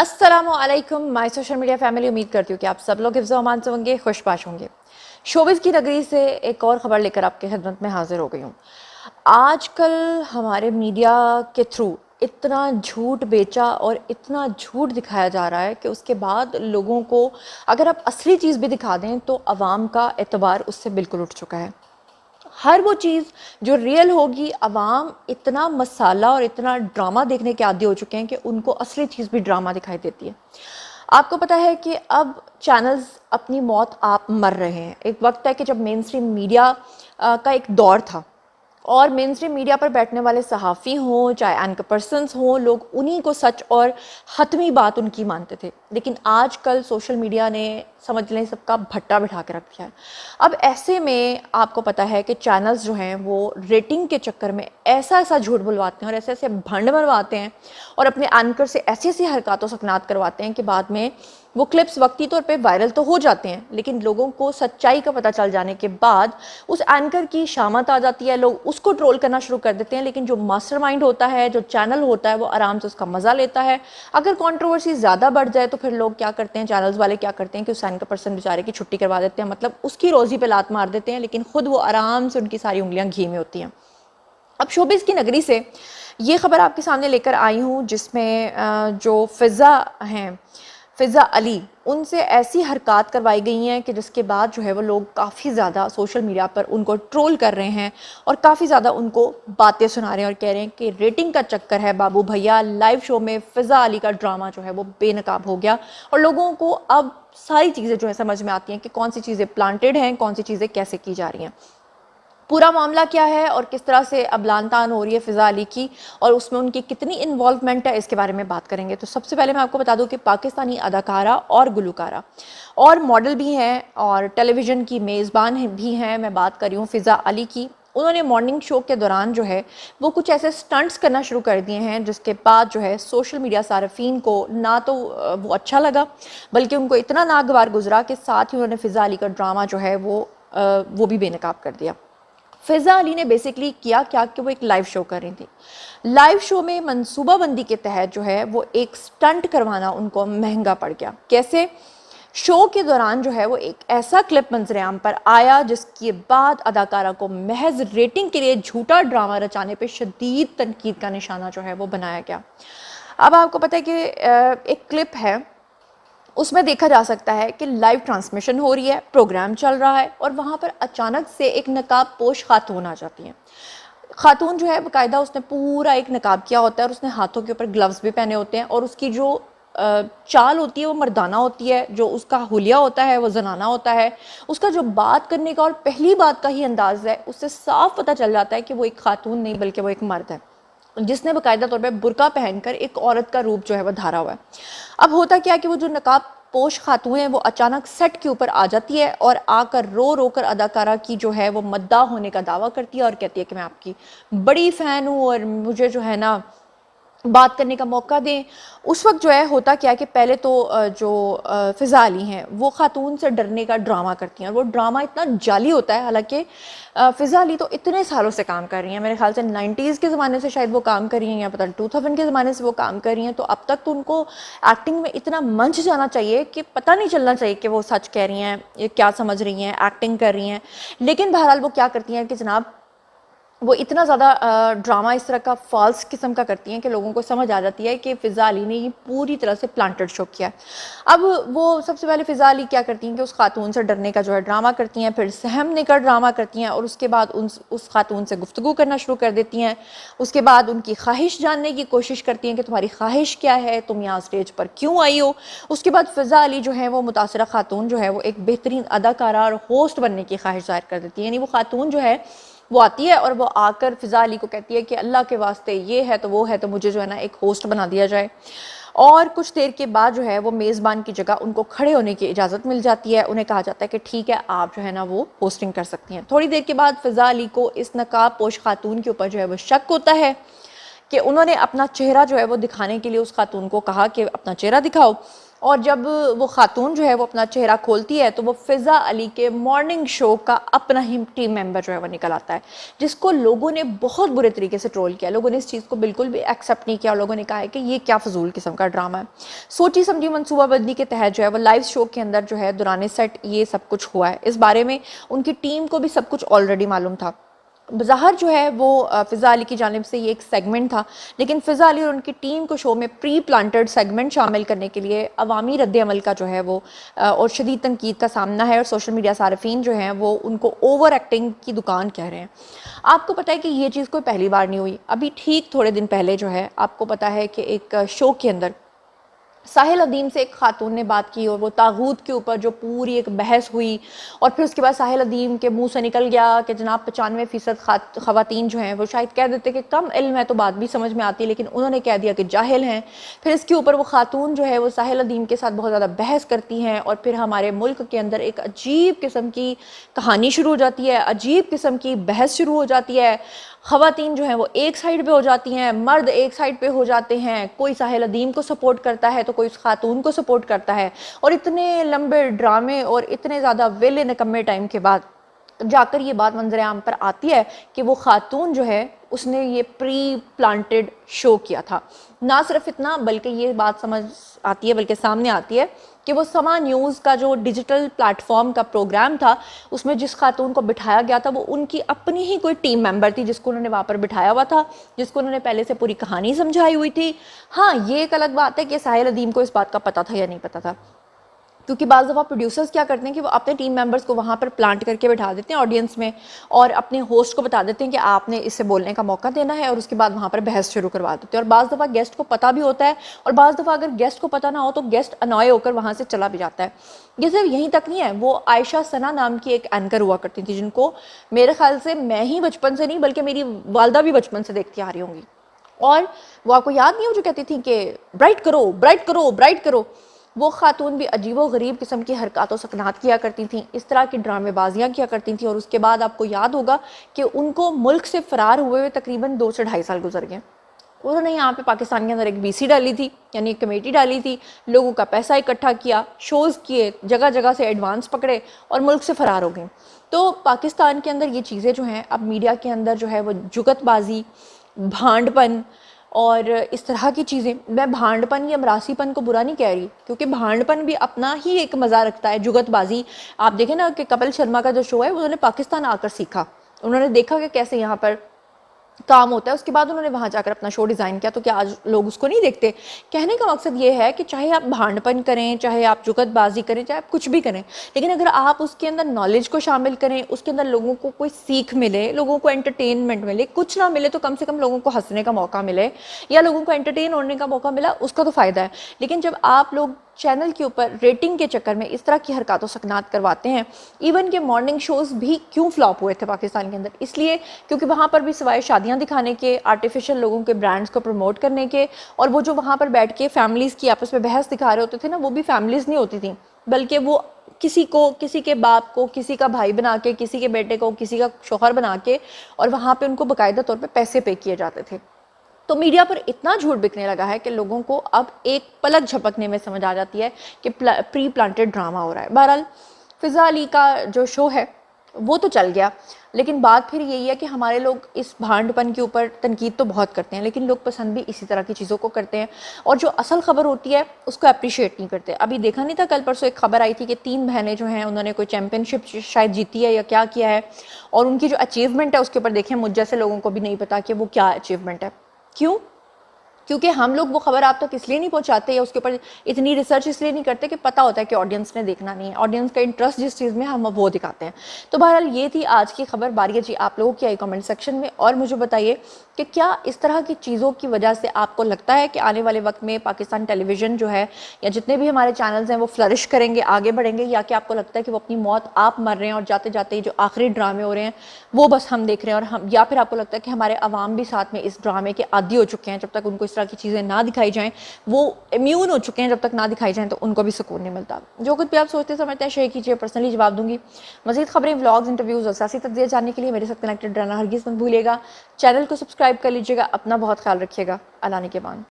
अस्सलामुअलैकुम my social media family. उम्मीद करती हूँ कि आप सब लोग हिफ्ज़ अमान से होंगे, खुशबाश होंगे। शोबिज़ की नगरी से एक और ख़बर लेकर आपके खिदमत में हाजिर हो गई हूँ। आजकल हमारे मीडिया के थ्रू इतना झूठ बेचा और इतना झूठ दिखाया जा रहा है कि उसके बाद लोगों को अगर आप असली चीज़ भी दिखा दें तो अवाम का एतबार उससे बिल्कुल उठ चुका है। हर वो चीज़ जो रियल होगी, अवाम इतना मसाला और इतना ड्रामा देखने के आदी हो चुके हैं कि उनको असली चीज़ भी ड्रामा दिखाई देती है। आपको पता है कि अब चैनल्स अपनी मौत आप मर रहे हैं। एक वक्त है कि जब मेन स्ट्रीम मीडिया का एक दौर था और मेन स्ट्रीम मीडिया पर बैठने वाले सहाफ़ी हों, चाहे एंकर पर्सन्स हों, लोग उन्हीं को सच और हतमी बात उनकी मानते थे। लेकिन आजकल सोशल मीडिया ने समझ लें सबका भट्टा बिठा के रख दिया है। अब ऐसे में आपको पता है कि चैनल्स जो हैं वो रेटिंग के चक्कर में ऐसा ऐसा झूठ बुलवाते हैं और ऐसे ऐसे भंड मरवाते हैं और अपने एंकर से ऐसी ऐसी हरकतों सकनात करवाते हैं कि बाद में वो क्लिप्स वक्ती तौर पे वायरल तो हो जाते हैं, लेकिन लोगों को सच्चाई का पता चल जाने के बाद उस एंकर की शामत आ जाती है, लोग उसको ट्रोल करना शुरू कर देते हैं। लेकिन जो मास्टरमाइंड होता है, जो चैनल होता है, वो आराम से उसका मज़ा लेता है। अगर कंट्रोवर्सी ज़्यादा बढ़ जाए तो फिर लोग क्या करते हैं, चैनल्स वाले क्या करते हैं कि उस एंकर पर्सन बेचारे की छुट्टी करवा देते हैं, मतलब उसकी रोज़ी पे लात मार देते हैं, लेकिन खुद वो आराम से उनकी सारी उंगलियां घी में होती हैं। अब शोबिज़ की नगरी से ये खबर आपके सामने लेकर आई हूँ जिसमें जो फ़िज़ा हैं, फ़िज़ा अली, उनसे ऐसी हरकत करवाई गई हैं कि जिसके बाद जो है वो लोग काफ़ी ज़्यादा सोशल मीडिया पर उनको ट्रोल कर रहे हैं और काफ़ी ज़्यादा उनको बातें सुना रहे हैं और कह रहे हैं कि रेटिंग का चक्कर है बाबू भैया। लाइव शो में फ़िज़ा अली का ड्रामा जो है वो बेनकाब हो गया और लोगों को अब सारी चीज़ें जो है समझ में आती हैं कि कौन सी चीज़ें प्लांटेड हैं, कौन सी चीज़ें कैसे की जा रही हैं। पूरा मामला क्या है और किस तरह से अब लान-तान हो रही है फ़िज़ा अली की और उसमें उनकी कितनी इन्वॉल्वमेंट है, इसके बारे में बात करेंगे। तो सबसे पहले मैं आपको बता दूं कि पाकिस्तानी अदाकारा और गुलकारा और मॉडल भी हैं और टेलीविज़न की मेज़बान भी हैं। मैं बात कर रही हूँ फ़िज़ा अली की। उन्होंने मॉर्निंग शो के दौरान जो है वो कुछ ऐसे स्टंट्स करना शुरू कर दिए हैं जिसके बाद जो है सोशल मीडिया सार्फिन को ना तो वो अच्छा लगा, बल्कि उनको इतना नागवार गुजरा कि साथ ही उन्होंने फ़िज़ा अली का ड्रामा जो है वो भी बेनकाब कर दिया। फ़िज़ा अली ने बेसिकली किया क्या कि वो एक लाइव शो कर रही थी। लाइव शो में मनसूबाबंदी के तहत जो है वो एक स्टंट करवाना उनको महंगा पड़ गया। कैसे? शो के दौरान जो है वो एक ऐसा क्लिप मंजरेआम पर आया जिसके बाद अदाकारा को महज रेटिंग के लिए झूठा ड्रामा रचाने पे शदीद तनकीद का निशाना जो है वो बनाया गया। अब आपको पता है कि एक क्लिप है, उसमें देखा जा सकता है कि लाइव ट्रांसमिशन हो रही है, प्रोग्राम चल रहा है और वहाँ पर अचानक से एक नकाब पोश खातून आ जाती हैं। खातून जो है बाकायदा उसने पूरा एक नकाब किया होता है और उसने हाथों के ऊपर ग्लव्स भी पहने होते हैं और उसकी जो चाल होती है वो मर्दाना होती है, जो उसका हुलिया होता है वो जनाना होता है। उसका जो बात करने का और पहली बात का ही अंदाज है, उससे साफ पता चल जाता है कि वो एक खातून नहीं बल्कि वो एक मर्द है जिसने बाकायदा तौर पे बुर्का पहनकर एक औरत का रूप जो है वो धारा हुआ है। अब होता क्या है कि वो जो नकाब पोश खातून है वो अचानक सेट के ऊपर आ जाती है और आकर रो रो कर अदाकारा की जो है वो मद्दा होने का दावा करती है और कहती है कि मैं आपकी बड़ी फ़ैन हूँ और मुझे जो है ना बात करने का मौका दें। उस वक्त जो है होता क्या है कि पहले तो जो फ़िज़ा अली हैं वो ख़ातून से डरने का ड्रामा करती हैं और वो ड्रामा इतना जाली होता है। हालांकि फ़िज़ा अली तो इतने सालों से काम कर रही हैं, मेरे ख्याल से 90s के ज़माने से शायद वो काम कर रही हैं या पता नहीं 2000 के ज़माने से वो काम कर रही हैं, तो अब तक तो उनको एक्टिंग में इतना मंच जाना चाहिए कि पता नहीं चलना चाहिए कि वो सच कह रही हैं, ये क्या समझ रही हैं, एक्टिंग कर रही हैं। लेकिन बहरहाल वो क्या करती हैं कि जनाब वो इतना ज़्यादा ड्रामा इस तरह का फॉल्स किस्म का करती हैं कि लोगों को समझ आ जाती है कि फ़िज़ा अली ने ये पूरी तरह से प्लांटेड शो किया है। अब वो सबसे पहले फ़िज़ा अली क्या करती हैं कि उस खातून से डरने का जो है ड्रामा करती हैं, फिर सहमने का ड्रामा करती हैं और उसके बाद उस खातून से गुफ्तगू करना शुरू कर देती हैं। उसके बाद उनकी ख्वाहिश जानने की कोशिश करती हैं कि तुम्हारी ख्वाहिश क्या है, तुम यहाँ स्टेज पर क्यों आई हो। उसके बाद फ़िज़ा अली जो है वो मुतासरा खातून जो है वो एक बेहतरीन अदाकारा और होस्ट बनने की ख्वाहिश ज़ाहिर कर देती है। यानी वो खातून जो है वो आती है और वो आकर फ़िज़ा अली को कहती है कि अल्लाह के वास्ते ये है तो वो है तो मुझे जो है ना एक होस्ट बना दिया जाए। और कुछ देर के बाद जो है वो मेज़बान की जगह उनको खड़े होने की इजाज़त मिल जाती है। उन्हें कहा जाता है कि ठीक है आप जो है ना वो होस्टिंग कर सकती हैं। थोड़ी देर के बाद फ़िज़ा अली को इस नकाब पोश खातून के ऊपर जो है वो शक होता है कि उन्होंने अपना चेहरा जो है वो दिखाने के लिए उस खातून को कहा कि अपना चेहरा दिखाओ और जब वो खातून जो है वो अपना चेहरा खोलती है तो वो फ़िज़ा अली के मॉर्निंग शो का अपना ही टीम मेंबर जो है वो निकल आता है, जिसको लोगों ने बहुत बुरे तरीके से ट्रोल किया। लोगों ने इस चीज़ को बिल्कुल भी एक्सेप्ट नहीं किया और लोगों ने कहा है कि ये क्या फजूल किस्म का ड्रामा है। सोची समझी मनसूबाबंदी के तहत जो है वो लाइव शो के अंदर जो है दौरान सेट ये सब कुछ हुआ है। इस बारे में उनकी टीम को भी सब कुछ ऑलरेडी मालूम था। ज़ाहिर जो है वो फ़िज़ा अली की जानिब से ये एक सेगमेंट था, लेकिन फ़िज़ा अली और उनकी टीम को शो में प्री प्लांटेड सेगमेंट शामिल करने के लिए अवामी रद्द-ए-अमल का जो है वो और शदीद तनकीद का सामना है और सोशल मीडिया सारिफीन जो हैं वो उनको ओवर एक्टिंग की दुकान कह रहे हैं। आपको पता है कि ये चीज़ कोई पहली बार नहीं हुई। अभी ठीक थोड़े दिन पहले जो है आपको पता है कि एक शो के अंदर साहिल अदीम से एक खातून ने बात की और वो तागूत के ऊपर जो पूरी एक बहस हुई और फिर उसके बाद साहिल अदीम के मुंह से निकल गया कि जनाब 95% ख़वातीन जो हैं वो शायद कह देते कि कम इल्म है तो बात भी समझ में आती है, लेकिन उन्होंने कह दिया कि जाहिल हैं। फिर इसके ऊपर वो खातून जो है वो साहिल अदीम के साथ बहुत ज़्यादा बहस करती हैं और फिर हमारे मुल्क के अंदर एक अजीब किस्म की कहानी शुरू हो जाती है, अजीब किस्म की बहस शुरू हो जाती है। ख़वातीन जो हैं वो एक साइड पे हो जाती हैं, मर्द एक साइड पे हो जाते हैं, कोई साहिल अदीम को सपोर्ट करता है तो कोई उस खातून को सपोर्ट करता है। और इतने लंबे ड्रामे और इतने ज़्यादा वेले निकम्मे टाइम के बाद जाकर ये बात मंजर आम पर आती है कि वो खातून जो है उसने ये प्री प्लांटेड शो किया था। ना सिर्फ इतना बल्कि ये बात समझ आती है, बल्कि सामने आती है कि वो समा न्यूज़ का जो डिजिटल प्लेटफॉर्म का प्रोग्राम था उसमें जिस खातून को बिठाया गया था वो उनकी अपनी ही कोई टीम मेंबर थी, जिसको उन्होंने वहाँ पर बिठाया हुआ था, जिसको उन्होंने पहले से पूरी कहानी समझाई हुई थी। हाँ, ये एक अलग बात है कि साहिल अदीम को इस बात का पता था या नहीं पता था, क्योंकि बाज़ दफ़ा प्रोड्यूसर्स क्या करते हैं कि वो अपने टीम मेंबर्स को वहाँ पर प्लांट करके बैठा देते हैं ऑडियंस में और अपने होस्ट को बता देते हैं कि आपने इससे बोलने का मौका देना है और उसके बाद वहाँ पर बहस शुरू करवा देते हैं। और बाज़ दफ़ा गेस्ट को पता भी होता है और बाज़ दफ़ा अगर गेस्ट को पता ना हो तो गेस्ट अनॉय होकर वहाँ से चला भी जाता है। ये सिर्फ यहीं तक नहीं है, वो आयशा सना नाम की एक एंकर हुआ करती थी जिनको मेरे ख्याल से मैं ही बचपन से नहीं बल्कि मेरी वालदा भी बचपन से देखती आ रही होंगी। और वो आपको याद नहीं हो जो कहती थी कि ब्राइट करो ब्राइट करो ब्राइट करो। वो खातून भी अजीबो गरीब किस्म की हरकतों सकनात किया करती थी, इस तरह की ड्रामेबाजियाँ किया करती थी। और उसके बाद आपको याद होगा कि उनको मुल्क से फ़रार हुए तकरीबन 2 से ढाई साल गुजर गए। उन्होंने यहाँ पे पाकिस्तान के अंदर एक बीसी डाली थी, यानी एक कमेटी डाली थी, लोगों का पैसा इकट्ठा किया, शोज़ किए, जगह जगह से एडवांस पकड़े और मुल्क से फ़रार हो गए। तो पाकिस्तान के अंदर ये चीज़ें जो हैं अब मीडिया के अंदर जो है वो जुगतबाजी, भांडपन और इस तरह की चीज़ें, मैं भांडपन या मरासीपन को बुरा नहीं कह रही क्योंकि भांडपन भी अपना ही एक मज़ा रखता है। जुगतबाजी आप देखें ना कि कपिल शर्मा का जो शो है उन्होंने पाकिस्तान आकर सीखा, उन्होंने देखा कि कैसे यहाँ पर काम होता है, उसके बाद उन्होंने वहाँ जाकर अपना शो डिज़ाइन किया। तो क्या आज लोग उसको नहीं देखते? कहने का मकसद ये है कि चाहे आप भांडपन करें, चाहे आप जुगतबाजी करें, चाहे आप कुछ भी करें, लेकिन अगर आप उसके अंदर नॉलेज को शामिल करें, उसके अंदर लोगों को कोई सीख मिले, लोगों को एंटरटेनमेंट मिले, कुछ ना मिले तो कम से कम लोगों को हंसने का मौका मिले या लोगों को एंटरटेन होने का मौका मिला, उसका तो फ़ायदा है। लेकिन जब आप लोग चैनल के ऊपर रेटिंग के चक्कर में इस तरह की हरकतों सकनात करवाते हैं, इवन के मॉर्निंग शोज़ भी क्यों फ्लॉप हुए थे पाकिस्तान के अंदर, इसलिए क्योंकि वहाँ पर भी सिवाय शादियाँ दिखाने के, आर्टिफिशियल लोगों के ब्रांड्स को प्रमोट करने के, और वो जो वहाँ पर बैठ के फैमिलीज़ की आपस में बहस दिखा रहे होते थे ना, वो भी फैमिलीज़ नहीं होती थी, बल्कि वो किसी को, किसी के बाप को किसी का भाई बना के, किसी के बेटे को किसी का शौहर बना के, और वहाँ पर उनको बाकायदा तौर पर पैसे पे किए जाते थे। तो मीडिया पर इतना झूठ बिकने लगा है कि लोगों को अब एक पलक झपकने में समझ आ जाती है कि प्री प्लांटेड ड्रामा हो रहा है। बहरहाल फ़िज़ा अली का जो शो है वो तो चल गया, लेकिन बात फिर यही है कि हमारे लोग इस भांडपन के ऊपर तनकीद तो बहुत करते हैं, लेकिन लोग पसंद भी इसी तरह की चीज़ों को करते हैं और जो असल खबर होती है उसको अप्रिशिएट नहीं करते। अभी देखा नहीं था, कल परसों एक खबर आई थी कि 3 बहनें जो हैं उन्होंने कोई चैम्पियनशिप शायद जीती है या क्या किया है, और उनकी जो अचीवमेंट है उसके ऊपर देखें, मुझ जैसे लोगों को भी नहीं पता कि वो क्या अचीवमेंट है। क्यों? क्योंकि हम लोग वो खबर आप तक इसलिए नहीं पहुंचाते या उसके ऊपर इतनी रिसर्च इसलिए नहीं करते कि पता होता है कि ऑडियंस ने देखना नहीं है, ऑडियंस का इंटरेस्ट जिस चीज़ में हम वो दिखाते हैं। तो बहरहाल ये थी आज की खबर। बारी जी आप लोगों की आई कमेंट सेक्शन में, और मुझे बताइए कि क्या इस तरह की चीज़ों की वजह से आपको लगता है कि आने वाले वक्त में पाकिस्तान टेलीविज़न जो है या जितने भी हमारे चैनल्स हैं वो फ्लरिश करेंगे, आगे बढ़ेंगे, या कि आपको लगता है कि वो अपनी मौत आप मर रहे हैं और जाते जाते जो आखिरी ड्रामे हो रहे हैं वो बस हम देख रहे हैं, और हम, या फिर आपको लगता है कि हमारे अवाम भी साथ में इस ड्रामे के आदी हो चुके हैं, जब तक उनको इस तरह की चीज़ें ना दिखाई जाएं, वो इम्यून हो चुके हैं, जब तक ना दिखाई जाएं तो उनको भी सुकून नहीं मिलता। जो कुछ भी आप सोचते समझते हैं शेयर कीजिए, पर्सनली जवाब दूंगी। मज़ीद खबरें, व्लॉग्स, इंटरव्यूज़ और सियासी तज्ज़िया जानने के लिए मेरे साथ कनेक्टेड रहना हरगिज़ मत भूलिएगा। चैनल को सब्सक्राइब कर लीजिएगा। अपना बहुत ख्याल रखिएगा। अल्लाह ने के बाद।